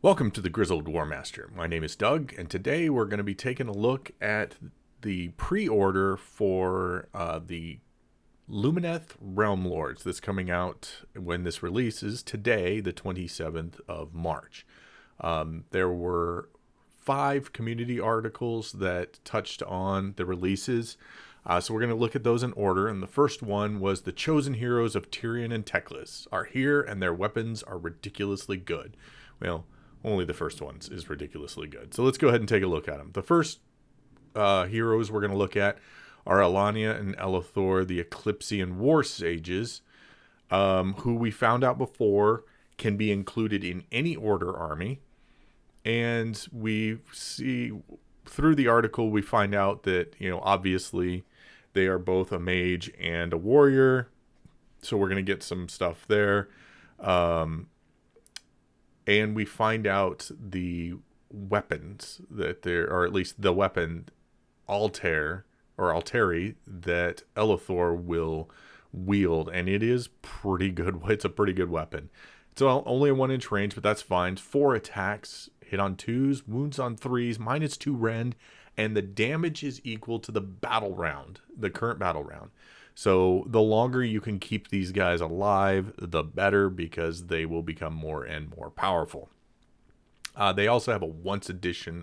Welcome to the Grizzled Warmaster. My name is Doug, and today we're going to be taking a look at the pre-order for the Lumineth Realm-lords that's coming out when this releases today, the 27th of March. There were 5 community articles that touched on the releases, so we're going to look at those in order. And the first one was the chosen heroes of Tyrion and Teclis are here, and their weapons are ridiculously good. Well, only the first one is ridiculously good. So let's go ahead and take a look at them. The first heroes we're going to look at are Alania and Elithor, the Eclipsean War Sages, who we found out before can be included in any order army. And we see through the article, we find out that, obviously they are both a mage and a warrior. So we're going to get some stuff there. And we find out the weapons that there, or at least the weapon Altair or Alteri that Elithor will wield, and it is pretty good. It's a pretty good weapon. It's only a 1-inch range, but that's fine. 4 attacks, hit on 2s, wounds on 3s, -2 rend, and the damage is equal to the battle round, the current battle round. So the longer you can keep these guys alive, the better, because they will become more and more powerful. They also have a once edition.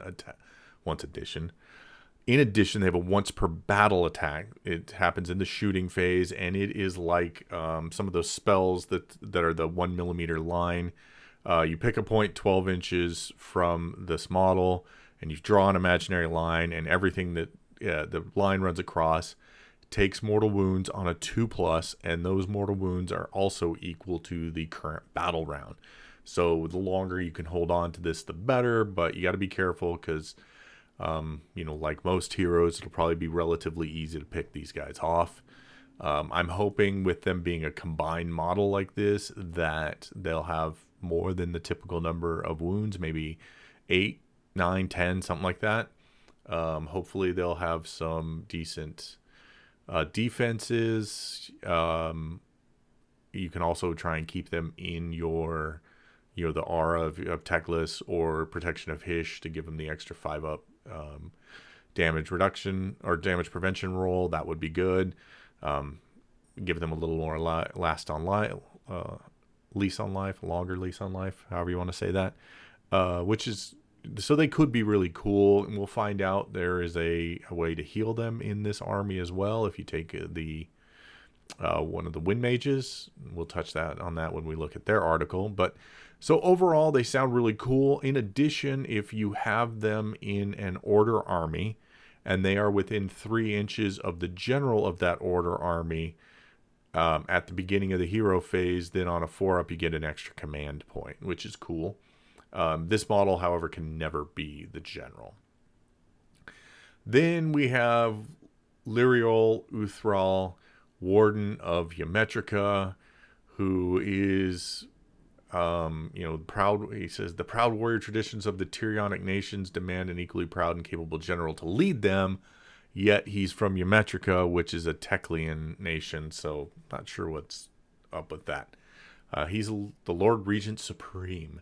In addition, they have a once per battle attack. It happens in the shooting phase, and it is like some of those spells that are the 1 millimeter line. You pick a point 12 inches from this model, and you draw an imaginary line, and everything that the line runs across takes mortal wounds on a 2+, and those mortal wounds are also equal to the current battle round. So the longer you can hold on to this, the better, but you got to be careful because, like most heroes, it'll probably be relatively easy to pick these guys off. I'm hoping with them being a combined model like this that they'll have more than the typical number of wounds, maybe 8, 9, 10, something like that. Hopefully they'll have some decent defenses. You can also try and keep them in your, the aura of Teclis or protection of Hish to give them the extra 5+ damage reduction or damage prevention roll. That would be good. Give them a little more lease on life, longer lease on life, however you want to say that, which is, so they could be really cool, and we'll find out there is a way to heal them in this army as well. If you take the one of the wind mages, we'll touch on that when we look at their article. But so overall, they sound really cool. In addition, if you have them in an order army and they are within 3 inches of the general of that order army at the beginning of the hero phase, then on a 4+ you get an extra command point, which is cool. This model, however, can never be the general. Then we have Lyriol Uthral, Warden of Ymetrica, who is, proud. He says, the proud warrior traditions of the Tyrionic nations demand an equally proud and capable general to lead them. Yet he's from Ymetrica, which is a Teclian nation, so not sure what's up with that. He's the Lord Regent Supreme.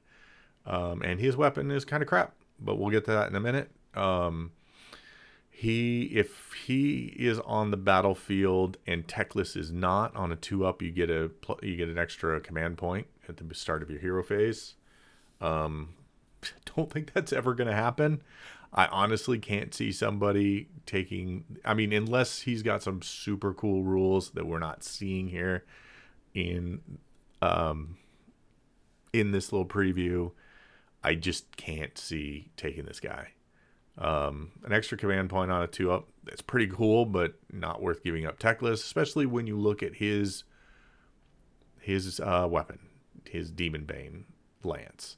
And his weapon is kind of crap, but we'll get to that in a minute. If he is on the battlefield and Teclis is not on a 2+, you get an extra command point at the start of your hero phase. Don't think that's ever going to happen. I honestly can't see somebody taking, unless he's got some super cool rules that we're not seeing here in this little preview. I just can't see taking this guy. An extra command point on a 2+, that's pretty cool, but not worth giving up Teclis, especially when you look at his weapon, his Demon Bane Lance.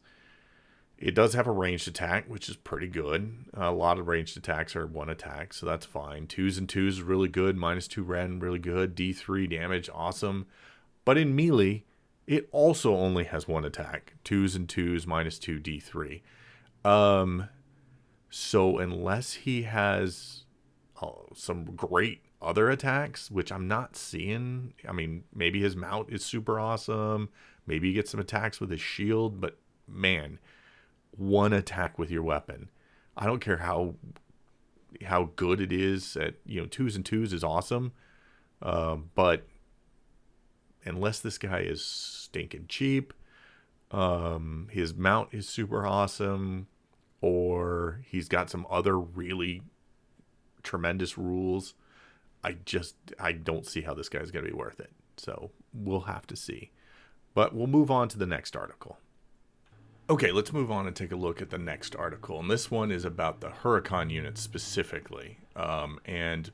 It does have a ranged attack, which is pretty good. A lot of ranged attacks are 1 attack, so that's fine. 2s and 2s is really good. -2 rend, really good. D3 damage, awesome. But in melee, it also only has 1 attack. 2s and 2s, -2 D3. So unless he has some great other attacks, which I'm not seeing. Maybe his mount is super awesome. Maybe he gets some attacks with his shield. But man, one attack with your weapon. I don't care how good it is at, you know, 2s and 2s is awesome. But unless this guy is stinking cheap, his mount is super awesome, or he's got some other really tremendous rules, I don't see how this guy's going to be worth it. So we'll have to see. But we'll move on to the next article. Okay, let's move on and take a look at the next article. And this one is about the Hydrocan Units specifically. And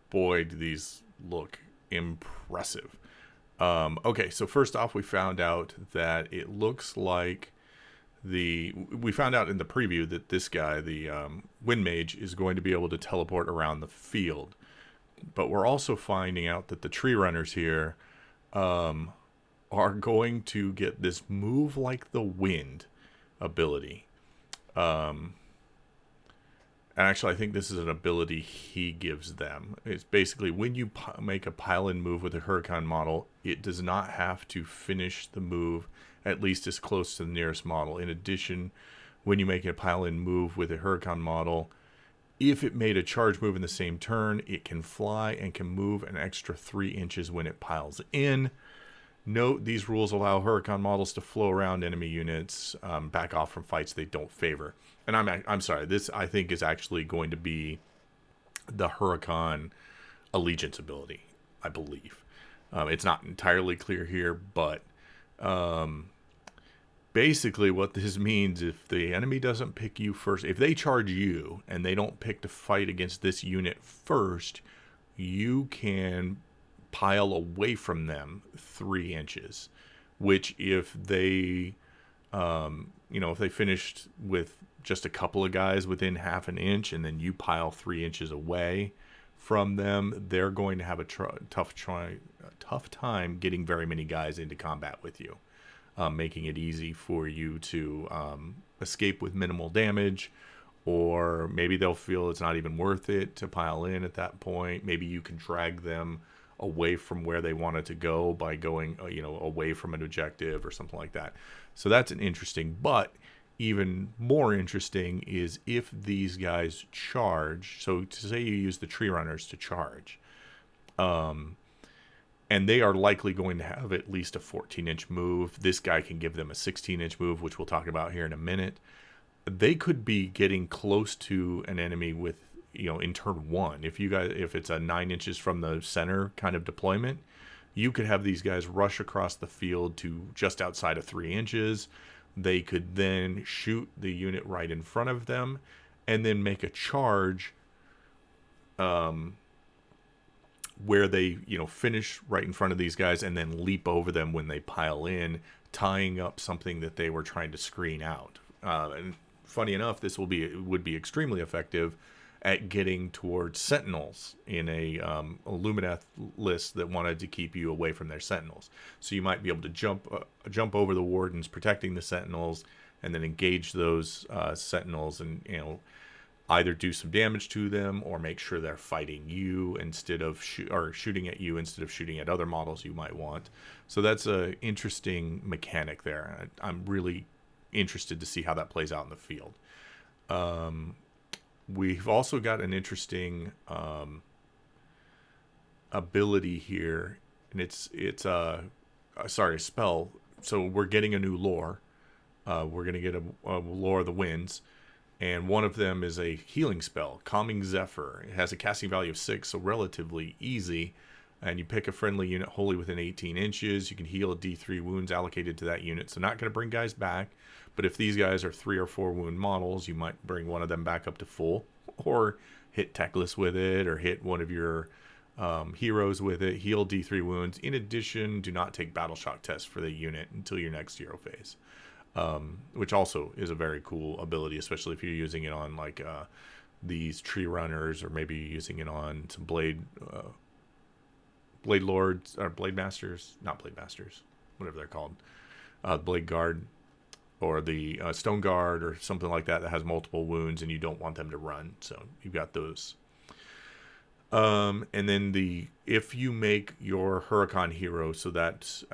boy, do these look impressive. Okay, so first off, we found out that it looks like we found out in the preview that this guy, the Wind Mage, is going to be able to teleport around the field. But we're also finding out that the tree runners here are going to get this move like the wind ability. And actually, I think this is an ability he gives them. It's basically when you make a pile-in move with a Hydrocan model, it does not have to finish the move at least as close to the nearest model. In addition, when you make a pile-in move with a Hydrocan model, if it made a charge move in the same turn, it can fly and can move an extra 3 inches when it piles in. Note, these rules allow Hydrocan models to flow around enemy units, back off from fights they don't favor. And I'm sorry, this I think is actually going to be the Hydrocan allegiance ability, I believe. It's not entirely clear here, but basically what this means, if the enemy doesn't pick you first, if they charge you and they don't pick to fight against this unit first, you can pile away from them 3 inches, which if they if they finished with just a couple of guys within half an inch and then you pile 3 inches away from them, they're going to have a tough time getting very many guys into combat with you, making it easy for you to escape with minimal damage. Or maybe they'll feel it's not even worth it to pile in at that point. Maybe you can drag them away from where they wanted to go by going, away from an objective or something like that. So that's an interesting, but even more interesting is if these guys charge. So to say you use the tree runners to charge, and they are likely going to have at least a 14-inch move. This guy can give them a 16-inch move, which we'll talk about here in a minute. They could be getting close to an enemy with, in turn 1. If it's a 9 inches from the center kind of deployment, you could have these guys rush across the field to just outside of 3 inches. They could then shoot the unit right in front of them and then make a charge where they, finish right in front of these guys and then leap over them when they pile in, tying up something that they were trying to screen out. And funny enough, this would be extremely effective at getting towards sentinels in a Lumineth list that wanted to keep you away from their sentinels. So you might be able to jump over the wardens protecting the sentinels and then engage those sentinels and either do some damage to them or make sure they're fighting you instead of shooting at you instead of shooting at other models you might want. So that's an interesting mechanic there. I'm really interested to see how that plays out in the field. We've also got an interesting ability here, and it's a spell. So we're getting a new lore. We're going to get a Lore of the Winds, and one of them is a healing spell, Calming Zephyr. It has a casting value of 6, so relatively easy. And you pick a friendly unit wholly within 18 inches. You can heal a D3 wounds allocated to that unit. So not going to bring guys back. But if these guys are 3 or 4 wound models, you might bring one of them back up to full. Or hit Techless with it. Or hit one of your heroes with it. Heal D3 wounds. In addition, do not take Battle Shock tests for the unit until your next hero phase. Which also is a very cool ability, especially if you're using it on like these tree runners. Or maybe using it on some Bladelords or not Blade Masters, whatever they're called, Blade Guard or the Stone Guard or something like that has multiple wounds and you don't want them to run. So you've got those. And then if you make your Huracan hero, so that's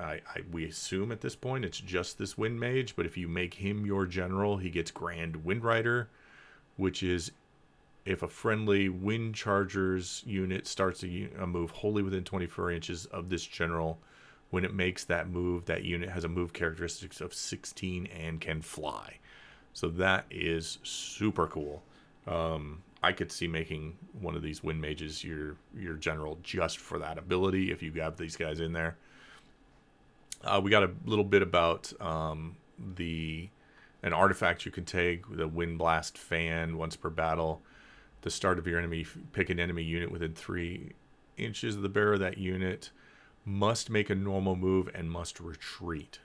we assume at this point it's just this Wind Mage, but if you make him your general, he gets Grand Wind Rider, which is if a friendly Wind Chargers unit starts a move wholly within 24 inches of this general, when it makes that move, that unit has a move characteristics of 16 and can fly. So that is super cool. I could see making one of these Wind Mages your general just for that ability if you have these guys in there. We got a little bit about an artifact you can take, the Wind Blast Fan, once per battle. The start of your enemy, pick an enemy unit within 3 inches of the bearer of that unit, must make a normal move and must retreat.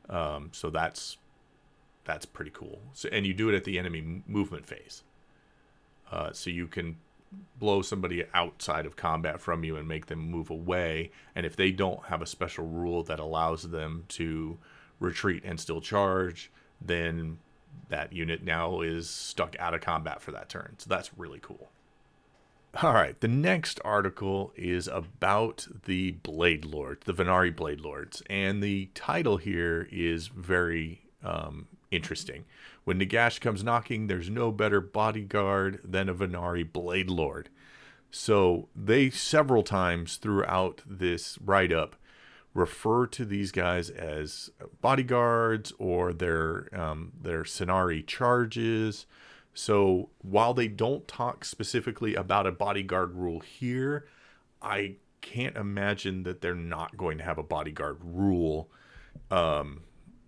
So that's pretty cool. So, and you do it at the enemy movement phase. So you can blow somebody outside of combat from you and make them move away. And if they don't have a special rule that allows them to retreat and still charge, then that unit now is stuck out of combat for that turn. So that's really cool. All right, the next article is about the Bladelords, the Venari Bladelords. And the title here is very interesting. When Nagash comes knocking, there's no better bodyguard than a Venari Bladelord. So they several times throughout this write-up refer to these guys as bodyguards or their Scenari charges. So while they don't talk specifically about a bodyguard rule here, I can't imagine that they're not going to have a bodyguard rule,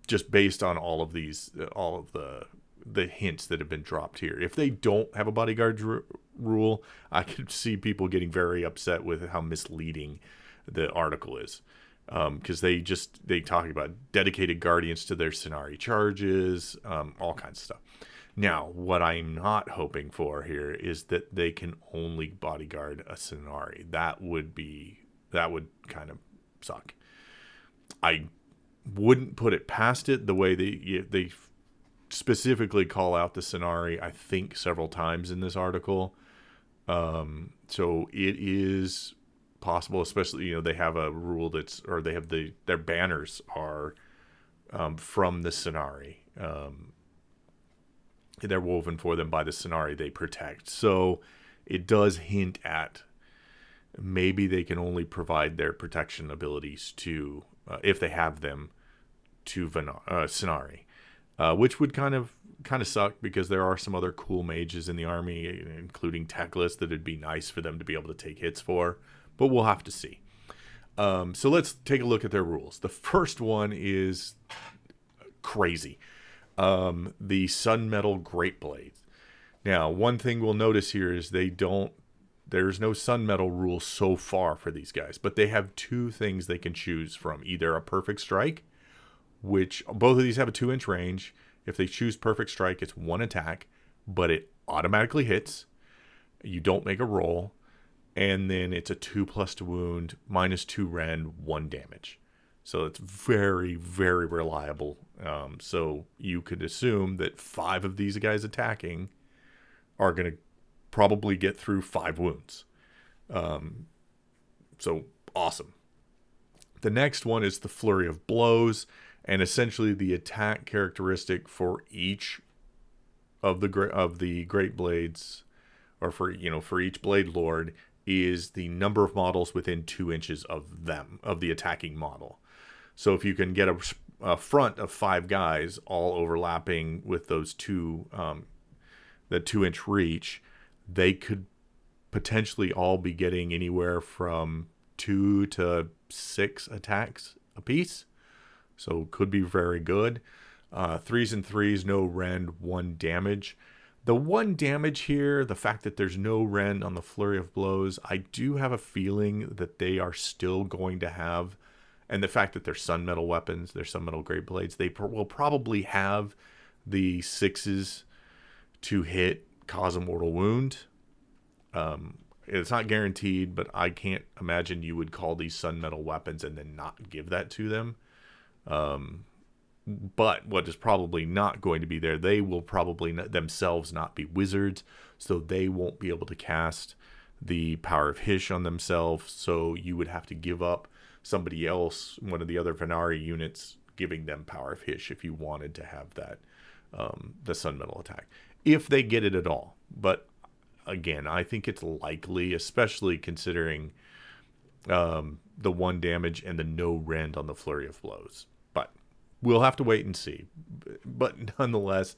just based on all of the hints that have been dropped here. If they don't have a bodyguard rule, I could see people getting very upset with how misleading the article is. Because they talk about dedicated guardians to their Scenari charges, all kinds of stuff. Now, what I'm not hoping for here is that they can only bodyguard a Scenari. That would kind of suck. I wouldn't put it past it, the way they specifically call out the Scenari, I think, several times in this article. So it is possible, especially, they have a rule they have their banners are from the Scenari. They're woven for them by the Scenari they protect. So it does hint at maybe they can only provide their protection abilities to, if they have them, to Scenari, which would kind of suck because there are some other cool mages in the army, including Teclis, that it'd be nice for them to be able to take hits for, but we'll have to see. So let's take a look at their rules. The first one is crazy. The Sunmetal Great Blades. Now, one thing we'll notice here is there's no Sunmetal rule so far for these guys, but they have two things they can choose from. Either a Perfect Strike, which both of these have a 2-inch range. If they choose Perfect Strike, it's 1 attack, but it automatically hits. You don't make a roll. And then it's a 2+ to wound, -2 rend, 1 damage. So it's very, very reliable. So you could assume that 5 of these guys attacking are going to probably get through 5 wounds. So awesome. The next one is the Flurry of Blows, and essentially the attack characteristic for each of the Great Blades, or for each Bladelord, is the number of models within 2 inches of them, of the attacking model. So if you can get a front of 5 guys all overlapping with those the 2-inch reach, they could potentially all be getting anywhere from 2 to 6 attacks apiece. So could be very good. 3s and 3s, no rend, 1 damage. The 1 damage here, the fact that there's no rend on the Flurry of Blows, I do have a feeling that they are still going to have, and the fact that they're Sunmetal weapons, they're Sunmetal Great Blades, they will probably have the 6s to hit, cause a mortal wound. It's not guaranteed, but I can't imagine you would call these Sunmetal weapons and then not give that to them. But what is probably not going to be there, they will probably themselves not be wizards, so they won't be able to cast the power of Hish on themselves, so you would have to give up somebody else, one of the other Venari units, giving them power of Hish if you wanted to have that, the Sun Metal attack. If they get it at all. But again, I think it's likely, especially considering the 1 damage and the no rend on the Flurry of Blows. But we'll have to wait and see. But nonetheless,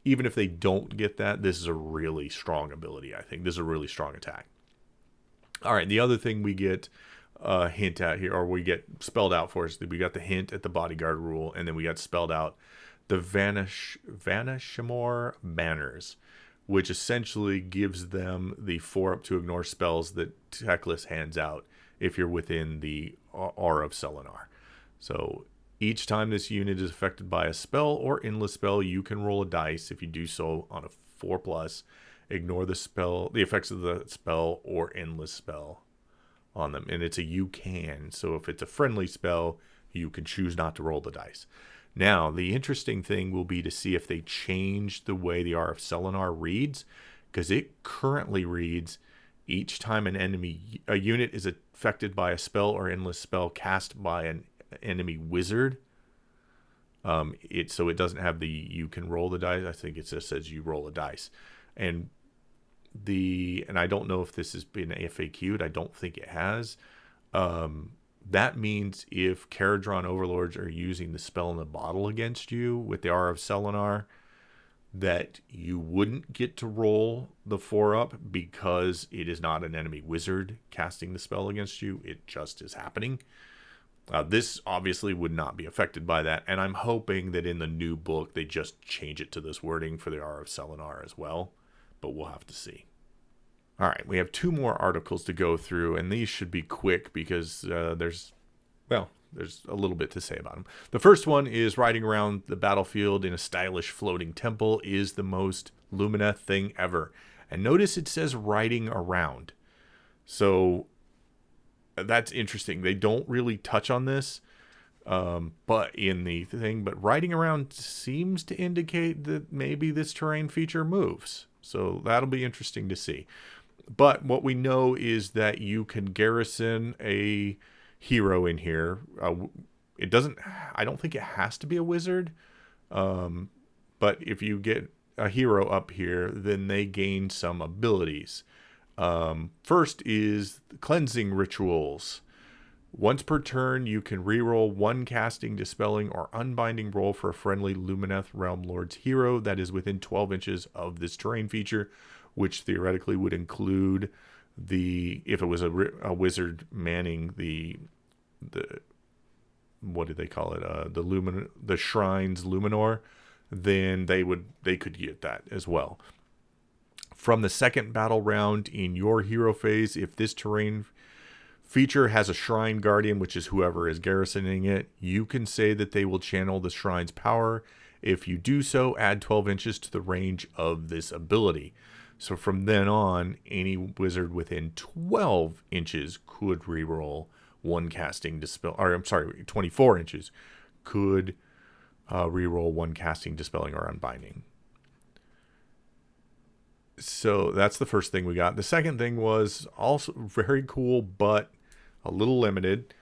even if they don't get that, this is a really strong ability, I think. This is a really strong attack. All right, the other thing we get a hint at here, or we get spelled out for us, we got the hint at the Bodyguard rule, and then we got spelled out the Vanishimore Banners, which essentially gives them the 4-up to ignore spells that Teclis hands out if you're within the aura of Selenar. So each time this unit is affected by a spell or endless spell, you can roll a dice. If you do so on a 4+, ignore the effects of the spell or endless spell on them. And it's a you can. So if it's a friendly spell, you can choose not to roll the dice. Now, the interesting thing will be to see if they change the way the Aura of Selenar reads, because it currently reads each time a unit is affected by a spell or endless spell cast by an enemy wizard. So it doesn't have the you can roll the dice. I think it just says you roll a dice. And I don't know if this has been FAQ'd. I don't think it has. That means if Kharadron Overlords are using the spell in the bottle against you with the Aura of Selenar, that you wouldn't get to roll the 4-up because it is not an enemy wizard casting the spell against you. It just is happening. This obviously would not be affected by that, and I'm hoping that in the new book they just change it to this wording for the Aura of Selenar as well, but we'll have to see. All right, we have 2 more articles to go through, and these should be quick because there's a little bit to say about them. The first one is riding around the battlefield in a stylish floating temple is the most Lumineth thing ever. And notice it says riding around. So that's interesting. They don't really touch on this but riding around seems to indicate that maybe this terrain feature moves. So that'll be interesting to see. But what we know is that you can garrison a hero in here. I don't think it has to be a wizard. But if you get a hero up here, then they gain some abilities. First is cleansing rituals. Once per turn, you can reroll 1 casting, dispelling, or unbinding roll for a friendly Lumineth Realm-lord's hero that is within 12 inches of this terrain feature, which theoretically would include if it was a wizard manning the what do they call it? The Shrine's Luminor, then they could get that as well. From the second battle round in your hero phase, if this terrain feature has a Shrine Guardian, which is whoever is garrisoning it, you can say that they will channel the Shrine's power. If you do so, add 12 inches to the range of this ability. So from then on, any wizard within 12 inches could reroll 1 casting dispel, 24 inches could reroll 1 casting, dispelling, or unbinding. So that's the first thing we got. The second thing was also very cool, but a little limited.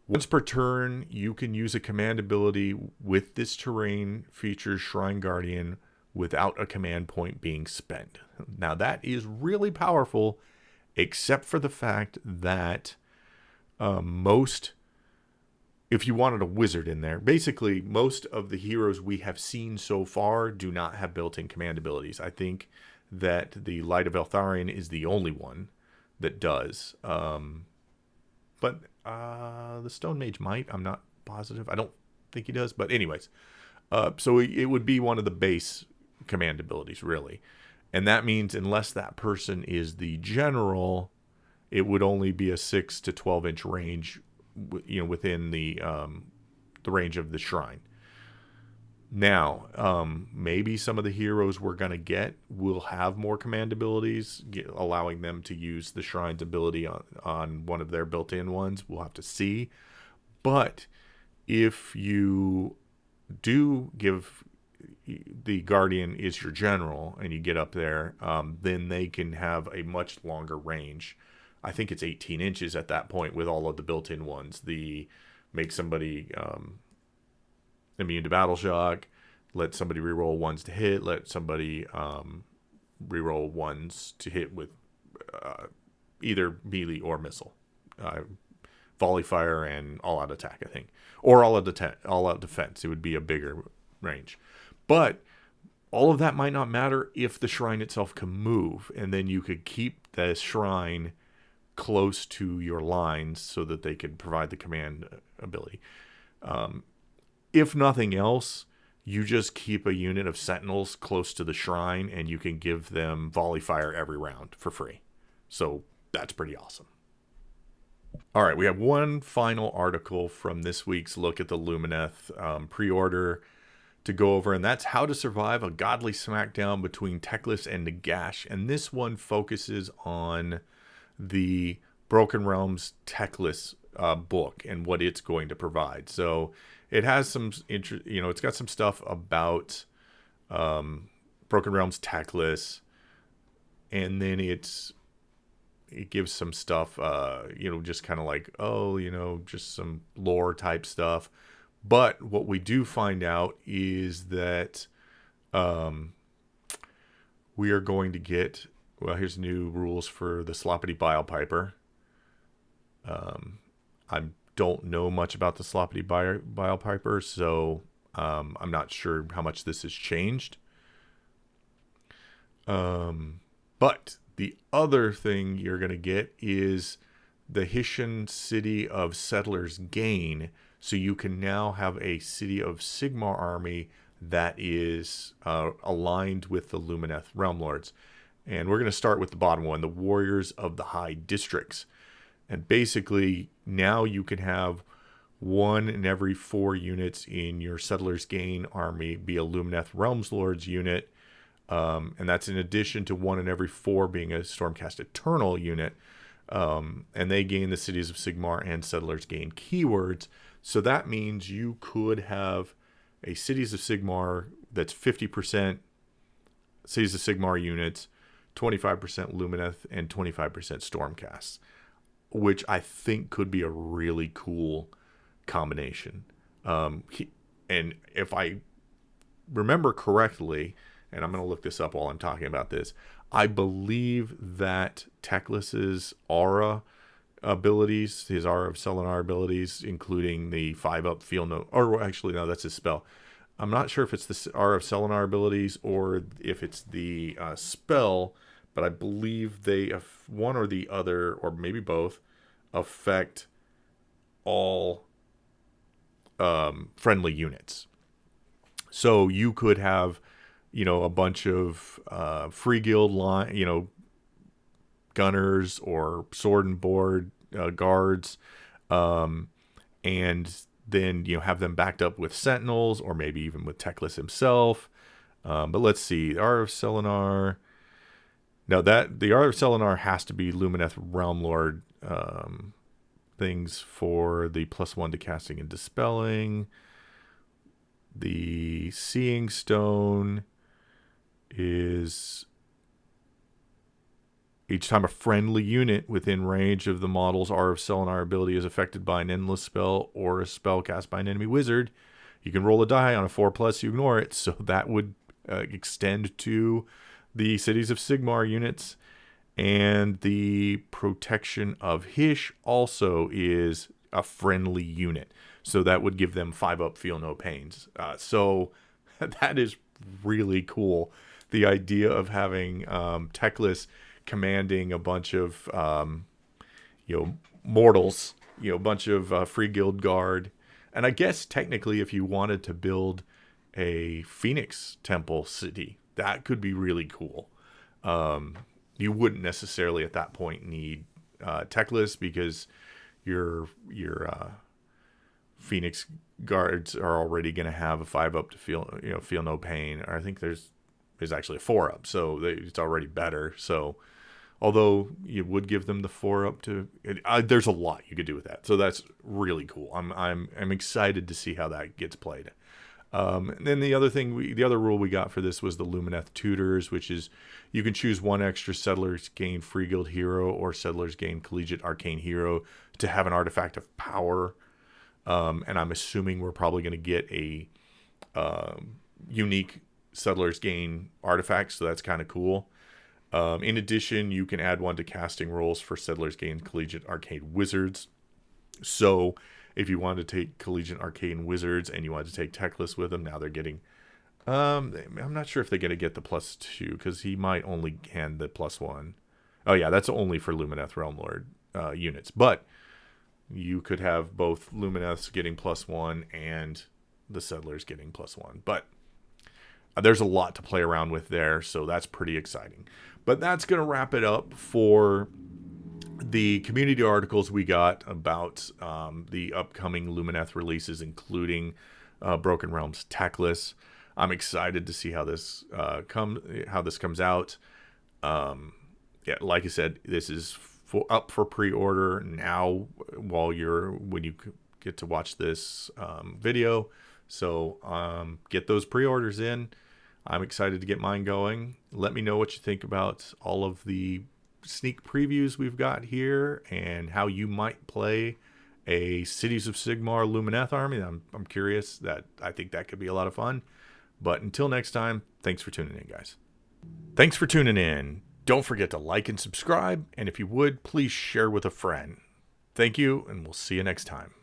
Once per turn, you can use a command ability with this terrain features Shrine Guardian without a command point being spent. Now that is really powerful, except for the fact that if you wanted a wizard in there, basically most of the heroes we have seen so far do not have built-in command abilities. I think that the Light of Eltharion is the only one that does. But the Stone Mage might. I'm not positive. I don't think he does. But anyways, so it would be one of the base command abilities, really. And that means unless that person is the general, it would only be a 6 to 12 inch range, within the range of the shrine. Now, maybe some of the heroes we're going to get will have more command abilities, allowing them to use the shrine's ability on one of their built-in ones. We'll have to see. But if you do give the Guardian is your general and you get up there, then they can have a much longer range. I think it's 18 inches at that point with all of the built-in ones. The make somebody immune to battle shock, let somebody reroll ones to hit, let somebody reroll ones to hit with either melee or missile. Volley fire and all-out attack, I think. Or all-out defense. It would be a bigger range. But all of that might not matter if the shrine itself can move, and then you could keep the shrine close to your lines so that they could provide the command ability. If nothing else, you just keep a unit of sentinels close to the shrine, and you can give them volley fire every round for free. So that's pretty awesome. All right, we have one final article from this week's look at the Lumineth pre-order to go over, and that's how to survive a godly smackdown between Teclis and Nagash. And this one focuses on the Broken Realms Teclis book and what it's going to provide. So it has some it's got some stuff about Broken Realms Teclis, and then it gives some stuff, just kind of like, just some lore type stuff. But what we do find out is that we are going to get, here's new rules for the Sloppity Bile Piper. I don't know much about the Sloppity Bile Piper, so I'm not sure how much this has changed. But the other thing you're going to get is the Hyshian City of Settlers Gain. So you can now have a City of Sigmar army that is aligned with the Lumineth Realm-lords. And we're going to start with the bottom one, the Warriors of the High Districts. And basically, now you can have 1 in every 4 units in your Settlers Gain army be a Lumineth Realm-lords unit. And that's in addition to 1 in every 4 being a Stormcast Eternal unit. And they gain the Cities of Sigmar and Settlers Gain keywords. So that means you could have a Cities of Sigmar that's 50% Cities of Sigmar units, 25% Lumineth, and 25% Stormcast, which I think could be a really cool combination. And if I remember correctly, and I'm going to look this up while I'm talking about this, I believe that Teclis's aura abilities, his Aura of Selenar abilities, including the 5-up Feel No, or actually no, that's his spell. I'm not sure if it's the Aura of Selenar abilities or if it's the spell, but I believe they, one or the other, or maybe both, affect all friendly units. So you could have, a bunch of free guild line, gunners or sword and board guards, and then have them backed up with sentinels or maybe even with Teclis himself. But let's see, Aura of Selenar. Now that the Art of Selenar has to be Lumineth Realm-lord things for the +1 to casting and dispelling. The Seeing Stone is each time a friendly unit within range of the model's Art of Selenar ability is affected by an endless spell or a spell cast by an enemy wizard, you can roll a die on a 4+, you ignore it. So that would extend to the Cities of Sigmar units. And the Protection of Hysh also is a friendly unit. So that would give them 5-up Feel No Pains. So that is really cool. The idea of having Teclis commanding a bunch of mortals, a bunch of free guild guard. And I guess technically if you wanted to build a Phoenix Temple city, that could be really cool. You wouldn't necessarily at that point need Teclis because your Phoenix guards are already going to have a 5-up to feel no pain. Or I think there's actually a 4-up, so it's already better. So although you would give them the 4-up to, there's a lot you could do with that. So that's really cool. I'm excited to see how that gets played. And then the other rule we got for this was the Lumineth Tutors, which is you can choose one extra Settlers Gain Free Guild Hero or Settlers Gain Collegiate Arcane Hero to have an artifact of power. And I'm assuming we're probably going to get a unique Settlers Gain artifact, so that's kind of cool. In addition, you can add one to casting rolls for Settlers Gain Collegiate Arcane Wizards. So if you want to take Collegiate Arcane Wizards and you want to take Teclis with them, now they're getting... I'm not sure if they're going to get the +2, because he might only hand the +1. Oh yeah, that's only for Lumineth Realm-lord units. But you could have both Lumineths getting +1 and the Settlers getting +1. But there's a lot to play around with there, so that's pretty exciting. But that's going to wrap it up for the community articles we got about the upcoming Lumineth releases, including Broken Realms Teclis. I'm excited to see how this comes out. Yeah, like I said, this is up for pre-order now when you get to watch this video. So get those pre-orders in. I'm excited to get mine going. Let me know what you think about all of the sneak previews we've got here and how you might play a Cities of Sigmar Lumineth army. I'm curious. I think that could be a lot of fun. But until next time, thanks for tuning in, guys. Thanks for tuning in. Don't forget to like and subscribe, and if you would, please share with a friend. Thank you, and we'll see you next time.